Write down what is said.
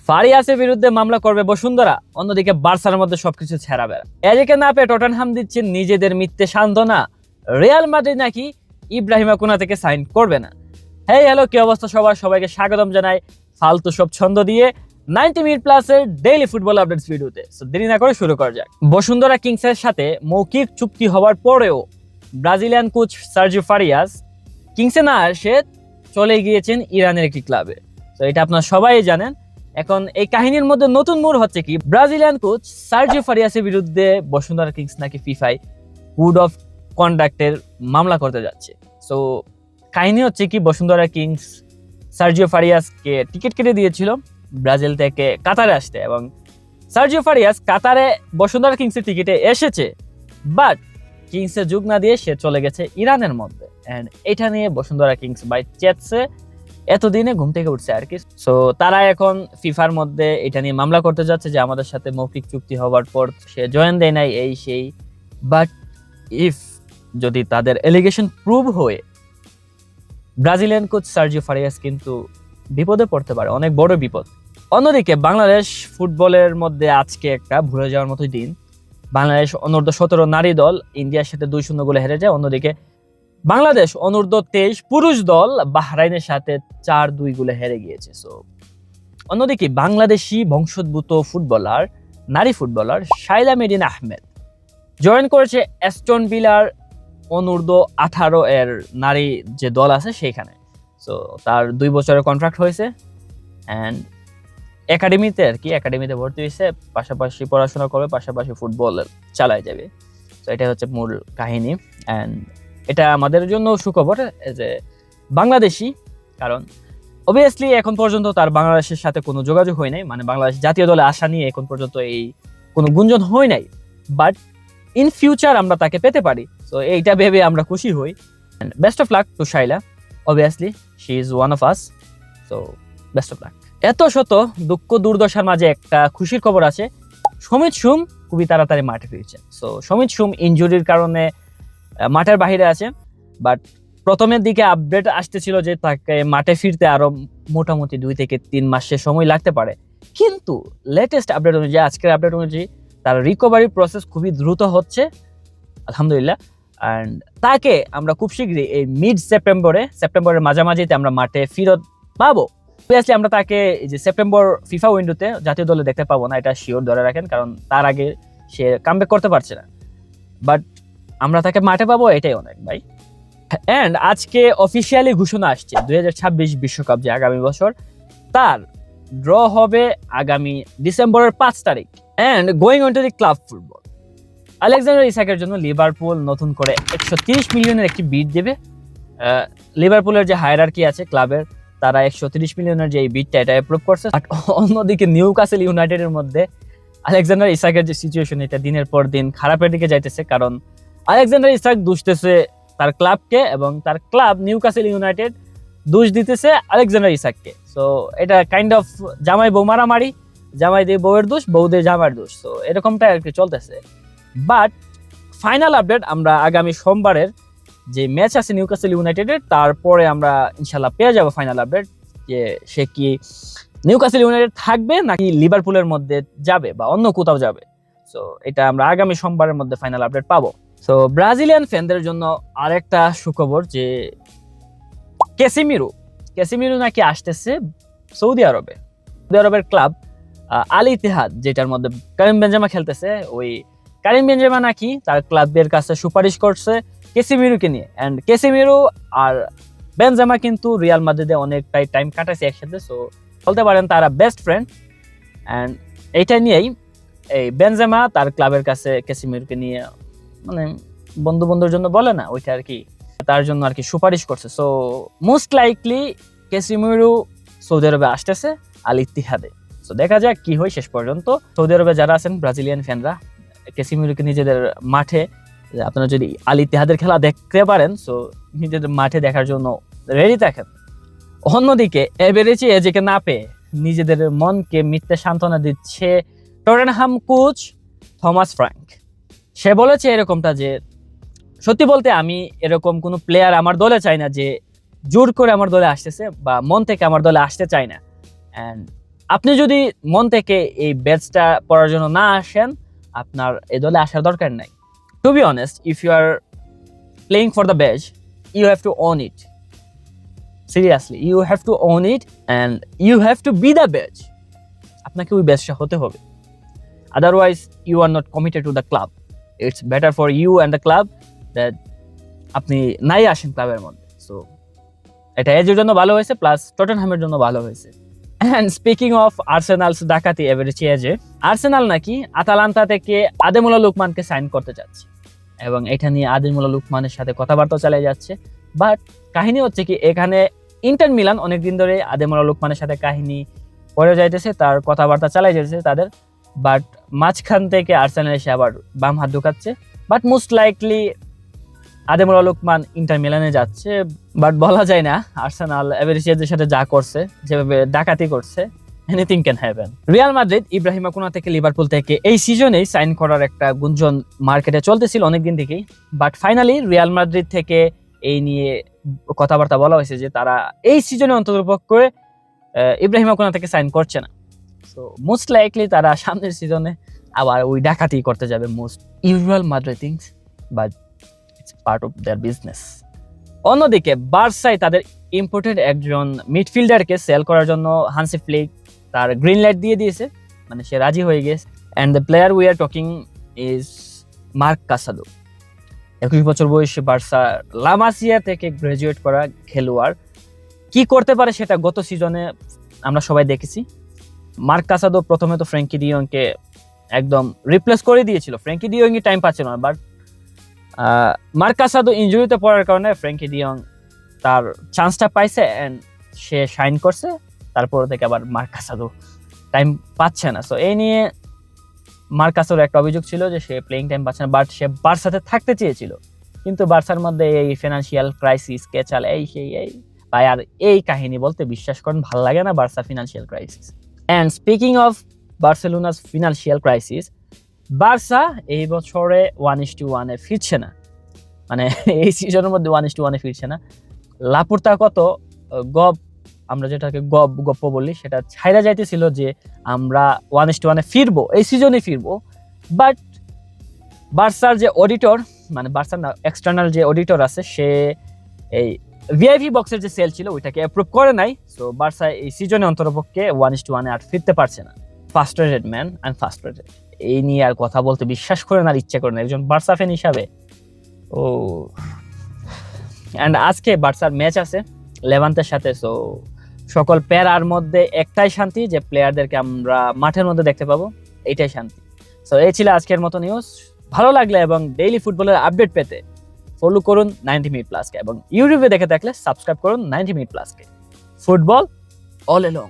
ফারিয়াসের বিরুদ্ধে মামলা করবে বসুন্ধরা, অন্যদিকে বার্সার মধ্যে সবকিছু ছেঁড়া বেড়া। এদিকে না পেয়ে টটেনহাম দিচ্ছেন নিজেদের মিথ্যে সান্ত্বনা, রিয়াল মাদ্রিদ নাকি ইব্রাহিমা কোনাতেকে সাইন করবে না। হ্যালো, কি অবস্থা সবার? সবাইকে স্বাগতম জানাই ফালতু সব ছন্দ দিয়ে 90 মিনিট প্লাসের ডেইলি ফুটবল আপডেটস ভিডিওতে। সো দেরি না করে শুরু করা যাক। বসুন্ধরা কিংসের সাথে মৌখিক চুক্তি হওয়ার পরেও ব্রাজিলিয়ান কোচ সার্জিও ফারিয়াস কিংসে না এসে চলে গিয়েছেন ইরানের একটি ক্লাবে। তো এটা আপনারা সবাই জানেন। এখন এই কাহিনীর মধ্যে নতুন মোড় হচ্ছে কি, ব্রাজিলিয়ান কোচ সার্জিও ফারিয়াসের বিরুদ্ধে বসুন্ধরা কিংস নাকি ফিফায় কোড অফ কন্ডাক্টের মামলা করতে যাচ্ছে। সো কাহিনী হচ্ছে কি, বসুন্ধরা কিংস সার্জিও ফারিয়াসকে টিকিট কেটে দিয়েছিল ব্রাজিল থেকে কাতারে আসতে, এবং সার্জিও ফারিয়াস কাতারে বসুন্ধরা কিংসের টিকিটে এসেছে, বাট কিংসে যোগ না দিয়ে সে চলে গেছে ইরানের মধ্যে। এন্ড এটা নিয়ে বসুন্ধরা কিংস বাই চেতছে, এতদিনে ঘুম থেকে উঠছে আর কি। সো তারা এখন ফিফার মধ্যে এটা নিয়ে মামলা করতে যাচ্ছে যে আমাদের সাথে মৌখিক চুক্তি হওয়ার পর সে জয়েন দেয় নাই, এই সেই। বাট ইফ যদি তাদের এলিগেশন প্রুভ হয়ে, ব্রাজিলিয়ান কোচ সার্জিও ফারিয়াস কিন্তু বিপদে পড়তে পারে, অনেক বড় বিপদ। অন্যদিকে বাংলাদেশ ফুটবলের মধ্যে আজকে একটা ভুলে যাওয়ার মতো দিন। বাংলাদেশ অনূর্ধ্ব 17 নারী দল ইন্ডিয়ার সাথে 2-0 গোলে হেরে যায়। অন্যদিকে বাংলাদেশ অনূর্ধ্ব 23 পুরুষ দল বাহরাইনের সাথে 4-2 গোলে হেরে গিয়েছে। সো অন্যদিকে বাংলাদেশি বংশোদ্ভূত ফুটবলার, নারী footballer Shaila marine Ahmed join করেছে অ্যাস্টন ভিলার অনূর্ধ্ব 18 এর নারী যে দল আছে সেইখানে। সো তার 2 বছরের কন্ট্রাক্ট হয়েছে অ্যান্ড একাডেমিতে আর কি, একাডেমিতে ভর্তি হয়েছে, পাশাপাশি পড়াশোনা করবে, পাশাপাশি ফুটবল চালায় যাবে। তো এটা হচ্ছে মূল কাহিনী। অ্যান্ড এটা আমাদের জন্য সুখবর যে বাংলাদেশি, কারণ অবভিয়াসলি এখন পর্যন্ত তার বাংলাদেশের সাথে কোনো যোগাযোগ হয় নাই, মানে বাংলাদেশ জাতীয় দলে আসা নিয়ে এখন পর্যন্ত এই কোনো গুঞ্জন হয় নাই, বাট ইন ফিউচার আমরা তাকে পেতে পারি। তো এইটা ভেবে আমরা খুশি হই। Best of luck to Shaila, obviously she is one of us. So best of luck. এত শত দুঃখ দুর্দশার মাঝে একটা খুশির খবর আছে, সমিত সুম খুবই তাড়াতাড়ি মাঠে ফিরছে। সো সমিত সুম ইনজুরির কারণে মাঠের বাহিরে আছে, বাট প্রথমের দিকে আপডেট আসতেছিল যে তাকে মাঠে ফিরতে আরো মোটামুটি 2 থেকে 3 মাসের সময় লাগতে পারে, কিন্তু লেটেস্ট আপডেট অনুযায়ী, আজকের আপডেট অনুযায়ী তার রিকভারি প্রসেস খুবই দ্রুত হচ্ছে, আলহামদুলিল্লাহ। অ্যান্ড তাকে আমরা খুব শীঘ্রই এই সেপ্টেম্বরের মাঝামাঝিতে আমরা মাঠে ফিরত পাবো। অবভিয়াসলি আমরা তাকে এই যে সেপ্টেম্বর ফিফা উইন্ডোতে জাতীয় দলে দেখতে পাবো না, এটা শিওর ধরে রাখেন, কারণ তার আগে সে কামব্যাক করতে পারছে না, বাট আমরা তাকে মাঠে পাবো, এটাই অনেক ভাই। অ্যান্ড আজকে অফিসিয়ালি ঘোষণা আসছে 2026 বিশ্বকাপ যে আগামী বছর, তার ড্র হবে আগামী ডিসেম্বরের 5 তারিখ। And going on to the club football, Alexander ইসাকের জন্য লিভারপুল নতুন করে 130 মিলিয়নের একটি বিড দেবে। লিভারপুলের যে হায়ারার্কি আছে ক্লাবের, তারা 130 মিলিয়নের যে এই বিডটা এটা অ্যাপ্রুভ করছে। বাট অন্যদিকে নিউক্যাসল ইউনাইটেডের মধ্যে আলেকজান্ডার ইসাকের যে সিচুয়েশন, এটা দিনের পর দিন খারাপের দিকে যাইতেছে, কারণ আলেকজান্ডার ইসাক দুষতেছে তার ক্লাবকে, এবং তার ক্লাব নিউক্যাসল ইউনাইটেড দোষ দিতেছে আলেকজান্ডার ইসাককে। সো এটা কাইন্ড অফ জামাই বউ মারামারি, জামাই দিয়ে বউয়ের দোষ, বউ দিয়ে জামাইয়ের দোষ। সো এরকমটা আর কি চলতেছে। বাট ফাইনাল আপডেট আমরা আগামী সোমবারের যে ম্যাচ আছে নিউক্যাসল ইউনাইটেডের, তারপরে আমরা ইনশাল্লাহ পেয়ে যাবো ফাইনাল আপডেট যে সে কি নিউক্যাসল ইউনাইটেড থাকবে নাকি লিভারপুলের মধ্যে যাবে বা অন্য কোথাও যাবে। সো এটা আমরা আগামী সোমবারের মধ্যে ফাইনাল আপডেট পাবো। সো ব্রাজিলিয়ান ফ্যানদের জন্য আরেকটা সুখবর যে ক্যাসিমিরো নাকি আসতেছে সৌদি আরবের ক্লাব আল ইতিহাদ, যেটার মধ্যে কারিম বেনজেমা খেলতেছে। ওই কারিম বেনজেমা নাকি তার ক্লাবের কাছে সুপারিশ করছে ক্যাসিমিরোকে নিয়ে। অ্যান্ড ক্যাসিমিরো আর বেনজেমা কিন্তু রিয়াল মাদ্রিদে অনেকটাই টাইম কাটাইছে একসাথে, সো বলতে পারেন তারা বেস্ট ফ্রেন্ড। অ্যান্ড এইটা নিয়েই এই বেনজেমা তার ক্লাবের কাছে ক্যাসিমিরোকে নিয়ে, মানে বন্ধুর জন্য বলে না ওইটা আর কি, তার জন্য আর কি সুপারিশ করছে। So most likely Casemiro Saudi আরবে আসতেছে আল ইতিহাদে। সো দেখা যাক কি হয় শেষ পর্যন্ত। সৌদি আরবে যারা আছেন ব্রাজিলিয়ান ফ্যানরা, ক্যাসিমিরোকে নিজেদের মাঠে, আপনারা যদি আল ইতিহাদের খেলা দেখতে পারেন, সো নিজেদের মাঠে দেখার জন্য রেডি থাকেন। অন্যদিকে এবেরেচি এজেকে না পেয়ে নিজেদের মনকে মিথ্যে সান্ত্বনা দিচ্ছে টটেনহাম কোচ থমাস ফ্র্যাঙ্ক। সে বলেছে এরকমটা যে সত্যি বলতে আমি এরকম কোনো প্লেয়ার আমার দলে চাই না যে জোর করে আমার দলে আসতেছে বা মন থেকে আমার দলে আসতে চাই না। অ্যান্ড আপনি যদি মন থেকে এই ব্যাচটা পড়ার জন্য না আসেন, আপনার এই দলে আসার দরকার নাই। To be honest, if you are playing for the badge, you have to own it. Seriously, you have to own it and you have to be the badge. আপনাকে ওই ব্যাচটা হতে হবে, otherwise you are not committed to the club. It's better for you and the club that আপনি নাই আসেন ক্লাবের মধ্যে। সো এটা এজের জন্য ভালো হয়েছে, প্লাস টটেনহামের জন্য ভালো হয়েছে। অ্যান্ড স্পিকিং অফ আর্সেনালস ডাকাতি এভারেজে এজে, আর্সেনাল নাকি আতালান্তা থেকে আদেমুল্লাহ লুকমানকে সাইন করতে চাচ্ছে এবং এটা নিয়ে আদেমুল্লাহ লুকমানের সাথে কথাবার্তা চালিয়ে যাচ্ছে। বাট কাহিনী হচ্ছে কি, এখানে ইন্টার মিলান অনেকদিন ধরে আদেমুল্লাহ লুকমানের সাথে কাহিনী পড়ে যাইতেছে, তার কথাবার্তা চালিয়ে যাচ্ছে তাদের। বাট মাঝখান থেকে আর্সেনাল এসে আবার বাম হাত ঢুকাচ্ছে। But most likely Ademola Lookman Inter মিলানে যাচ্ছে। বাট বলা যায় না, আর্সেনাল এভারেজের সাথে যা করছে, যেভাবে ডাকাতি করছে, anything can happen. Real Madrid Ibrahima Konate থেকে লিভারপুল থেকে এই সিজনেই সাইন করার একটা গুঞ্জন মার্কেটে চলতেছিল অনেকদিন থেকেই। বাট ফাইনালি রিয়াল মাদ্রিদ থেকে এই নিয়ে কথাবার্তা বলা হয়েছে যে তারা এই সিজনে অন্ততপক্ষে ইব্রাহিমা কোনা থেকে সাইন করছে না। সো মোস্ট লাইকলি তারা সামনের সিজনে আবার ওই ডাকাতি করতে যাবে। Most usual Madrid things, but it's part of their business. অন্যদিকে বার্সায় তাদের ইম্পোর্টেড একজন মিডফিল্ডারকে সেল করার জন্য হান্সি ফ্লিক তার গ্রিন লাইট দিয়ে দিয়েছে, মানে সে রাজি হয়ে গেছে। And the player we are talking is mark Casado. 21 বছর বয়সী বার্সা লামাসিয়া থেকে গ্রাজুয়েট করা খেলোয়াড়, কি করতে পারে সেটা গত সিজনে আমরা সবাই দেখেছি। মার্ক কাসাদো প্রথমে তো ফ্র্যাঙ্কি ডিয়ংকে একদম রিপ্লেস করে দিয়েছিল, ফ্র্যাঙ্কি ডিয়ংই টাইম পাচ্ছিল না। বাট মার্ক কাসাদো ইনজুরিতে পড়ার কারণে ফ্র্যাঙ্কি ডিয়ং তার চান্সটা পাইছে অ্যান্ড সে শাইন করছে। তারপর থেকে আবার মার্ক কাসাদো টাইম পাচ্ছে না। সো এই নিয়ে মার্ক কাসাদোর একটা অভিযোগ ছিল যে সে প্লেইং টাইম পাচ্ছে না, বাট সে বার্সাতে থাকতে চেয়েছিল। কিন্তু বার্সার মধ্যে এই ফিনান্সিয়াল ক্রাইসিস কে চালে এই সেই এই ভাই, আর এই কাহিনী বলতে বিশ্বাস করেন ভালো লাগে না, Barca financial crisis. And speaking of Barcelona's financial crisis, Barca এই বছরে 1:1 ফিরছে না, মানে এই সিজনের মধ্যে 1:1 ফিরছে না। লাপুর্তা কত গপ, আমরা যেটাকে গপ্প বলি, সেটা ছাইরা যাইতেছিল যে আমরা 1:1 ফিরবো, এই সিজনে ফিরবো। বাট বার্সার যে অডিটর, মানে বার্সার না এক্সটার্নাল যে অডিটর আছে, সে এই ভিআইপি বক্সের যে সেল ছিল ওইটাকে অ্যাপ্রুভ করে নাই। সো বার্সা এই সিজনে অন্তরপক্ষে 1:1 আর ফিরতে পারছে না। Frustrated man, I am frustrated. এই নিয়ে আর কথা বলতে বিশ্বাস করেন আর ইচ্ছা করেন একজন বার্সা ফ্যান হিসাবে। ও অ্যান্ড আজকে বার্সার ম্যাচ আছে লেভান্তের সাথে। সো সকল প্যারার মধ্যে একটাই শান্তি যে প্লেয়ারদেরকে আমরা মাঠের মধ্যে দেখতে পাবো, এইটাই শান্তি। সো এই ছিল আজকের মতো নিউজ। ভালো লাগলে এবং ডেইলি ফুটবলের আপডেট পেতে ফলো করুন 90 মিনিট প্লাসকে, এবং ইউটিউবে দেখে থাকলে সাবস্ক্রাইব করুন 90 মিনিট প্লাসকে। Football all along.